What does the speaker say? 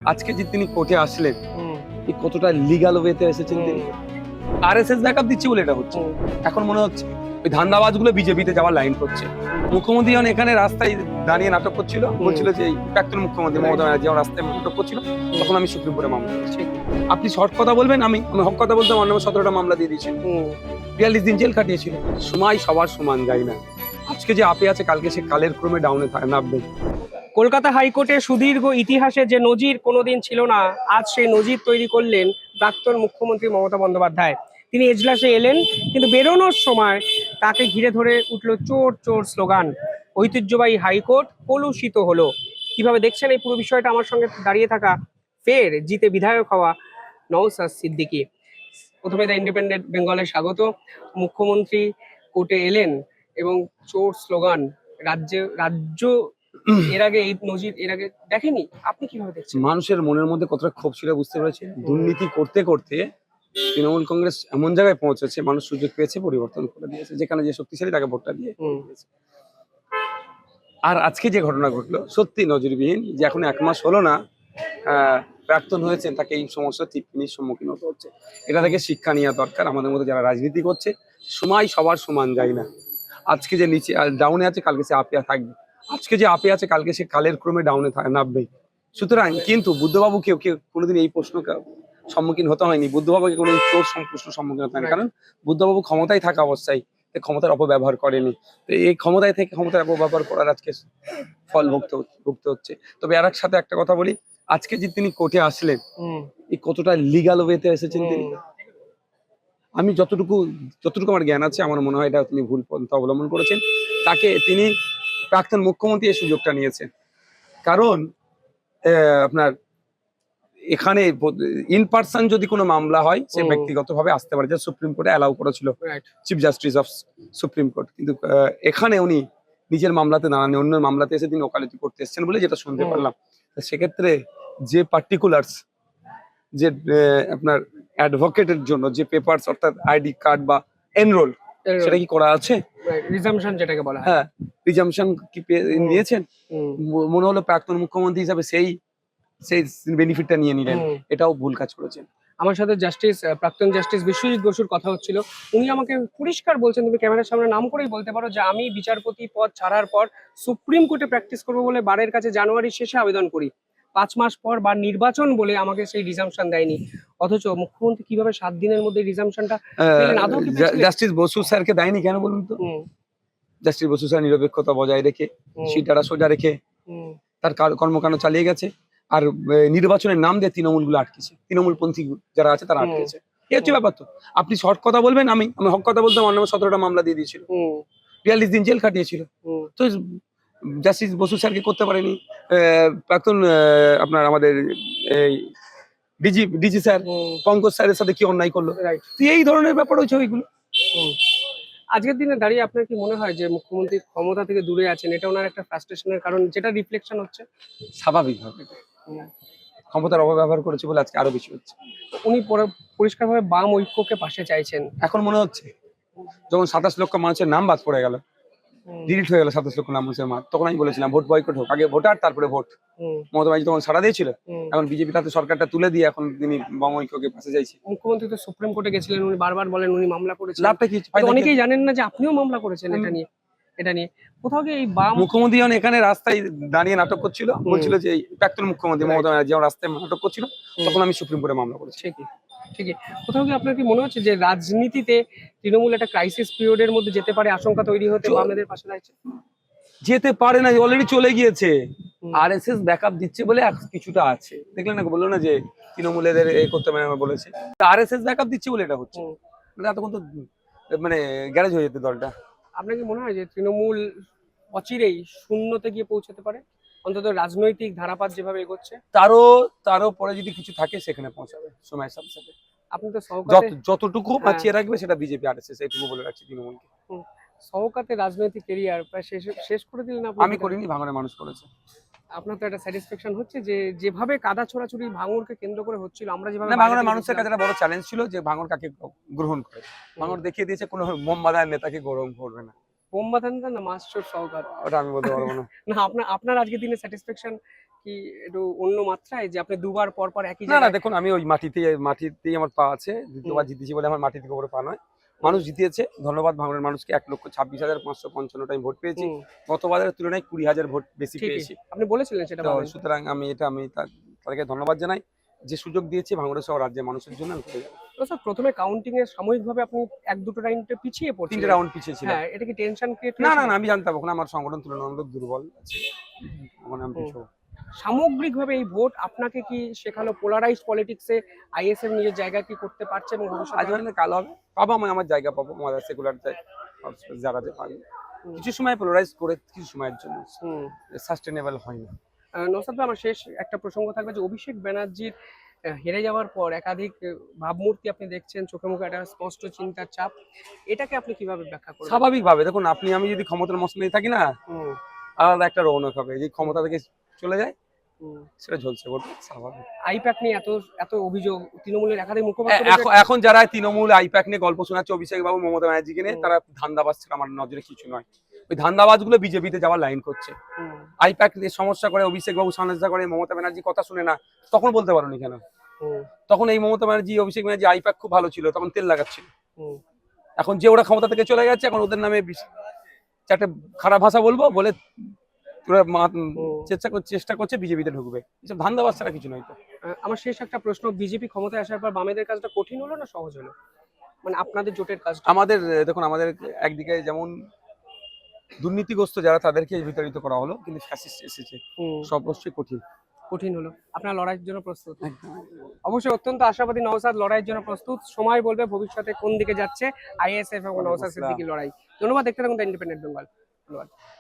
আজকে যে তিনি কোর্টে আসলেন, এই কতটা লিগ্যাল ওয়েতে এসেছেন তিনি। আরএসএস ব্যাকআপ দিচ্ছে বলে এটা হচ্ছে। এখন মনে হচ্ছে ওই ধান্দাবাজগুলো বিজেপিতে যাওয়ার লাইন করছে। মুখ্যমন্ত্রী যখন এখানে রাস্তায় দাঁড়িয়ে নাটক করছিল, বলছিল যে এই প্রাক্তন মুখ্যমন্ত্রী মমতা ব্যানার্জি যখন রাস্তায় নাটক করছিল, তখন আমি সুপ্রিম কোর্টে মামলা করছি। আপনি শর্ট কথা বলবেন, আমি হক কথা বলতে আমার নামে 17টা মামলা দিয়ে দিয়েছি, 42 দিন জেল কাটিয়েছিল। সময় সবার সমান যায় না। আজকে যে আপে আছে, কালকে সে কালের ক্রমে ডাউনে নামবে। কলকাতা হাইকোর্টের সুদীর্ঘ ইতিহাসে যে নজির কোনোদিন ছিল না, আজ সেই নজির তৈরি করলেন প্রাক্তন মুখ্যমন্ত্রী মমতা বন্দ্যোপাধ্যায়। তিনি এজলাসে এলেন, কিন্তু বেরোনোর সময় তাকে ঘিরে ধরে উঠল চোর চোর স্লোগান। ঐতিহ্যবাহী হাইকোর্ট কলুষিত হলো। কিভাবে দেখছেন এই পুরো বিষয়টা? আমার সঙ্গে দাঁড়িয়ে থাকা ফের জিতে বিধায়ক হওয়া নওশাদ সিদ্দিকী। প্রথমে দ্য ইন্ডিপেন্ডেন্ট বেঙ্গলে স্বাগত। মুখ্যমন্ত্রী কোর্টে এলেন এবং চোর স্লোগান, রাজ্য এর আগে এই নজির এর আগে দেখেনি। আপনি কিভাবে দেখছেন? মানুষের মনের মধ্যে কতটা ক্ষোভ ছিল বুঝতে পেরেছেন। দুর্নীতি করতে করতে তৃণমূল কংগ্রেস এমন জায়গায় পৌঁছেছে, মানুষ সুযোগ পেয়েছে, পরিবর্তন করে দিয়েছে, যেখানে যে শক্তিশালী তাকে ভোটটা দিয়ে দিয়েছে। আর আজকে যে ঘটনা ঘটলো সত্যি নজিরবিহীন, যে এখন 1 মাস হলো না প্রাক্তন হয়েছেন, তাকে এই সমস্যা টিপ্পনির সম্মুখীন হতে হচ্ছে। এটা থেকে শিক্ষা নেওয়া দরকার। আমাদের মধ্যে যারা রাজনীতি করছে, সময় সবার সমান যায় না। আজকে যে নিচে ডাউনে আছে, কালকে সে আপে থাকবে। আজকে যে আপে আছে, কালকে সে কালের ক্রমে ডাউনে নামবে। সুতরাং কিন্তু বুদ্ধবাবু কেউ কোনোদিন এই প্রশ্ন সম্মুখীন হতে হয়নি। বুদ্ধবাবুকে কোনো চোর প্রশ্ন সম্মুখীন হতে হয়নি, কারণ বুদ্ধবাবু ক্ষমতায় থাকা অবস্থায় ক্ষমতার অপব্যবহার করেনি। তো এই ক্ষমতায় থেকে ক্ষমতার অপব্যবহার করার আজকে ফল ভুগতে হচ্ছে। তবে আর সাথে একটা কথা বলি, আজকে যে তিনি কোর্টে আসলেন, এই কতটা লিগ্যাল ওয়েতে এসেছেন তিনি। আমি যতটুকু আমার জ্ঞান আছে, আমার মনে হয় এটা তিনি ভুল পন্থা অবলম্বন করেছেন। তিনি প্রাক্তন মুখ্যমন্ত্রী এই সুযোগটা নিয়েছেন, কারণ আপনার এখানে ইন পার্সন যদি কোনো মামলা হয়, সে ব্যক্তিগতভাবে আসতে পারে, যা সুপ্রিম কোর্টে অ্যালাউ করেছিল chief justice of supreme court. কিন্তু এখানে উনি নিজের মামলাতে দাঁড়ান, অন্য মামলাতে এসে তিনি ওকালতি করতে এসেছেন বলে যেটা শুনতে পারলাম। সেক্ষেত্রে যে পার্টিকুলার্স, যে আপনার অ্যাডভোকেটের জন্য যে পেপারস, অর্থাৎ আইডি কার্ড বা এনরোল, সেটা কি করা আছে? রিজাম্পশন যেটাকে বলা হয়, হ্যাঁ, রিজাম্পশন কি নিয়েছেন? মনে হলো প্রাক্তন মুখ্যমন্ত্রী হিসাবে সেই বেনিফিটটা নিয়ে নিলেন। এটাও ভুল কাজ করেছেন। আমার সাথে প্রাক্তন জাস্টিস বিশ্বজিৎ বসুর কথা হচ্ছিল। উনি আমাকে পরিষ্কার বলছেন, তুমি ক্যামেরার সামনে নাম করেই বলতে পারো, যে আমি বিচারপতি পদ ছাড়ার পর সুপ্রিম কোর্টে প্র্যাকটিস করবো বলে বারের কাছে জানুয়ারির শেষে আবেদন করি। 5 মাস পর বা নির্বাচন বলে আমাকে সেই রিজাম্পশন দেয়নি। অথচ মুখ্যমন্ত্রী কিভাবে 7 দিনের মধ্যে রিজাম্পশনটা পেলেন? আদৌ কি জাস্টিস বসু স্যারকে দেয়নি কেন বলুন তো? জাস্টিস বসু স্যার নিরপেক্ষতা বজায় রেখে, সিটারা সোজা রেখে তার কর্মকাণ্ড চালিয়ে গেছে। আর নির্বাচনের নাম দিয়ে তৃণমূলগুলো আটকেছে, তৃণমূলপন্থী যারা আছে তারা আটকেছে। এই হচ্ছে ব্যাপার। তো আপনি শর্ট কথা বলবেন, আমি হক কথা বলতে আমার নামে 17টা মামলা দিয়ে দিয়েছিল, 42 দিন জেল কাটিয়েছিল। তো জাস্টিস বসু স্যারকে করতে পারেনি প্রাক্তন আপনার আমাদের এই ডিজি স্যার পঙ্কজ স্যারের সাথে কি অন্যায় করলো? এই ধরনের ব্যাপার হচ্ছে ওইগুলো। আজকের দিনে দাঁড়িয়ে আপনার কি মনে হয় যে মুখ্যমন্ত্রী ক্ষমতা থেকে দূরে আছেন, এটা ওনার একটা ফ্রাস্ট্রেশনের কারণ, যেটা রিফ্লেকশন হচ্ছে? স্বাভাবিকভাবে ক্ষমতার অপব্যবহার করেছে বলে আজকে আরো বেশি হচ্ছে। উনি পরিষ্কারভাবে বাম ঐক্যকে পাশে চাইছেন। এখন মনে হচ্ছে যখন 27 লক্ষ মানুষের নাম বাদ পড়ে গেল, ডিলিট হয়ে গেল 27 লক্ষ মানুষের নাম, তখন আমি বলেছিলাম ভোট বয়কট হোক, আগে ভোটার তারপরে ভোট। মমতা ব্যানার্জি তখন সাড়া দিয়েছিল। এখন বিজেপি তাতে সরকারটা তুলে দিয়ে এখন তিনি বাম ঐক্যকে পাশে চাইছে। মুখ্যমন্ত্রী তো সুপ্রিম কোর্টে গেছিলেন, উনি বারবার বলেন উনি মামলা করেছেন। লাভটা কি? অনেকেই জানেন না যে আপনিও মামলা করেছেন এটা নিয়ে। কোথাও কি এই বাম মুখ্যমন্ত্রী যখন এখানে রাস্তায় দাঁড়িয়ে নাটক করছিল, বলছিল যে এই প্রাক্তন মুখ্যমন্ত্রী মমতা ব্যানার্জি যখন রাস্তায় নাটক করছিল, তখন আমি সুপ্রিম কোর্টে মামলা করেছি। ঠিকই। কোথাও কি আপনার কি মনে হচ্ছে যে রাজনীতিতে তৃণমূল একটা ক্রাইসিস পিরিয়ডের মধ্যে যেতে পারে, আশঙ্কা তৈরি হতে বামেদের পাশে দাঁড়াচ্ছে? যেতে পারে না, অলরেডি চলে গিয়েছে। আরএসএস ব্যাকআপ দিচ্ছে বলে কিছুটা আছে। দেখলেন না, বললো না যে তৃণমূলের করতে বলেছে, আরএসএস ব্যাকআপ দিচ্ছে বলে এটা হচ্ছে। এতক্ষণ তো মানে গ্যারেজ হয়ে যেত দলটা। আপনার কি মনে হয় যে তৃণমূল অচিরেই শূন্যতে গিয়ে পৌঁছাতে পারে, অন্তত রাজনৈতিক ধারাপাত যেভাবে এগোচ্ছে? তারও পরে যদি কিছু থাকে সেখানে পৌঁছাবে সময়ের সাথে সাথে। আপনি তো যতটুকু বাঁচিয়ে রাখবে সেটা বিজেপি আরএসএস, এইটুকু বলে রাখছি তৃণমূলকে। সহকাতে রাজনৈতিক কেরিয়ার প্রায় শেষ করে দিলেন আপনি। আমি করিনি, ভাঙড়ের মানুষ করেছে। আপনার তো একটা স্যাটিসফ্যাকশন হচ্ছে যে যেভাবে কাদা ছোড়াছুড়ি ভাঙড়কে কেন্দ্র করে হচ্ছিল, আমরা যেভাবে ভাঙড়ের মানুষের কাছে একটা বড় চ্যালেঞ্জ ছিল যে ভাঙড় কাকে গ্রহণ করে। ভাঙড় দেখিয়ে দিয়েছে কোনো মোমবাদার নেতাকে গ্রহণ করবে না। মোমবাদার নেতা না মাস্টার সহকার, ওটা আমি বলতে পারবো না। না আপনার আজকের দিনে স্যাটিসফ্যাকশন কি একটু অন্য মাত্রায় যে আপনি দুবার পর পর একই না না জায়গায়? দেখুন, আমি ওই মাটিতেই আমার পা আছে। দ্বিতীয়বার জিতেছি বলে আমার মাটি থেকে উপরে পা নয়। মানুষ জিতিয়েছে, ধন্যবাদ ভাঙড়ের মানুষকে। ১,২৬,৫৫৫টা আমি ভোট পেয়েছি। হুম, গতবারের তুলনায় ২০,০০০ ভোট বেশি ঠিকই পেয়েছি। আপনি বলেছিলেন সেটা তো পাবেন। সুতরাং আমি তাদেরকে ধন্যবাদ জানাই। যে সুযোগ দিয়েছে ভাঙড় সহ রাজ্যের মানুষের জন্য আমি করে যাবো। তো স্যার প্রথমে কাউন্টিং এ সাময়িকভাবে আপনি ১-২টো রাউন্ডে পিছিয়ে ৩টে পড়ছিলেন। রাউন্ড পিছিয়ে ছিলাম। হ্যাঁ, এটা কি টেনশন ক্রিয়েট না, হয়েছিল? আমি জানতাম ওখানে আমার সংগঠন তুলনামূলক দুর্বল আছে। ওখানে আমি হুম। পিছু। সামগ্রিকভাবে এই ভোট আপনাকে কি শেখালো পোলারাইজড পলিটিক্সে আইএসএফ নিজের জায়গা কি করতে পারছে এবং আজ ভবিষ্যতে? হয় না কাল হবে। পাবো, আমি আমার জায়গা পাবো। আমাদের সেকুলার জায়গাতে পাবো। হুম, কিছু সময় পোলারাইজ করে কিছু সময়ের জন্য হুম। সাস্টেনেবল হয় না। নওশাদ ভাই, আমার শেষ একটা প্রসঙ্গ থাকবে যে অভিষেক ব্যানার্জির হেরে যাওয়ার পর একাধিক ভাবমূর্তি আপনি দেখছেন, চোখে মুখে একটা স্পষ্ট চিন্তার ছাপ। এটাকে আপনি কিভাবে ব্যাখ্যা করবেন? স্বাভাবিকভাবে দেখুন, আমি যদি ক্ষমতার মসনদে থাকি না, হুম, আলাদা একটা রৌনক হবে। যে ক্ষমতা থেকে চলে যায় হুম। সেটা ঝলসে পড়বে, স্বাভাবিক। আইপ্যাক নিয়ে এত এত অভিযোগ, তৃণমূলের একাধিক এ- মুখপাত্র এখন এখন যারা তৃণমূল আইপ্যাক নিয়ে গল্প শোনাচ্ছে অভিষেক বাবু মমতা ব্যানার্জিকে নিয়ে, হুম। তারা ধান্দাবাজ ছাড়া আমার নজরে কিছু নয়। ওই ধান্দাবাজ গুলো বিজেপিতে যাওয়ার লাইন করছে। হুম, আইপ্যাক নিয়ে সমস্যা করে অভিষেক বাবু সামনেসা করে, মমতা ব্যানার্জি কথা শুনে না, তখন বলতে পারোনি কেন? হুম, তখন এই মমতা ব্যানার্জি অভিষেক ব্যানার্জি আইপ্যাক খুব ভালো ছিল, তখন তেল লাগাচ্ছিল। হুম, এখন যে ওরা ক্ষমতা থেকে চলে গেছে, এখন ওদের নামে চারটে খারাপ ভাষা বলবো বলে ওরা চেষ্টা করছে বিজেপিতে ঢুকবে। এসব ধান্দাবাজ ছাড়া কিছু নয় তো। আমার শেষ একটা প্রশ্ন, বিজেপি ক্ষমতায় আসার পর বামেদের কাজটা কঠিন হলো না সহজ হলো? মানে আপনাদের জোটের কাজটা? আমাদের দেখুন, আমাদের একদিকে যেমন দুর্নীতিগ্রস্ত যারা তাদেরকে বিতাড়িত করা হলো, কিন্তু ফ্যাসিস্ট এসেছে, হুম, সব অবশ্যই কঠিন। কঠিন হলো। আপনার লড়াইয়ের জন্য প্রস্তুত? একদম। অবশ্যই অত্যন্ত আশাবাদী নওশাদ লড়াইয়ের জন্য প্রস্তুত। সময় বলবে ভবিষ্যতে কোন দিকে যাচ্ছে আইএসএফ এবং নওশাদ সিদ্দিকীর লড়াই। ধন্যবাদ, দেখতে থাকুন দ্য ইন্ডিপেন্ডেন্ট বেঙ্গল। ধন্যবাদ।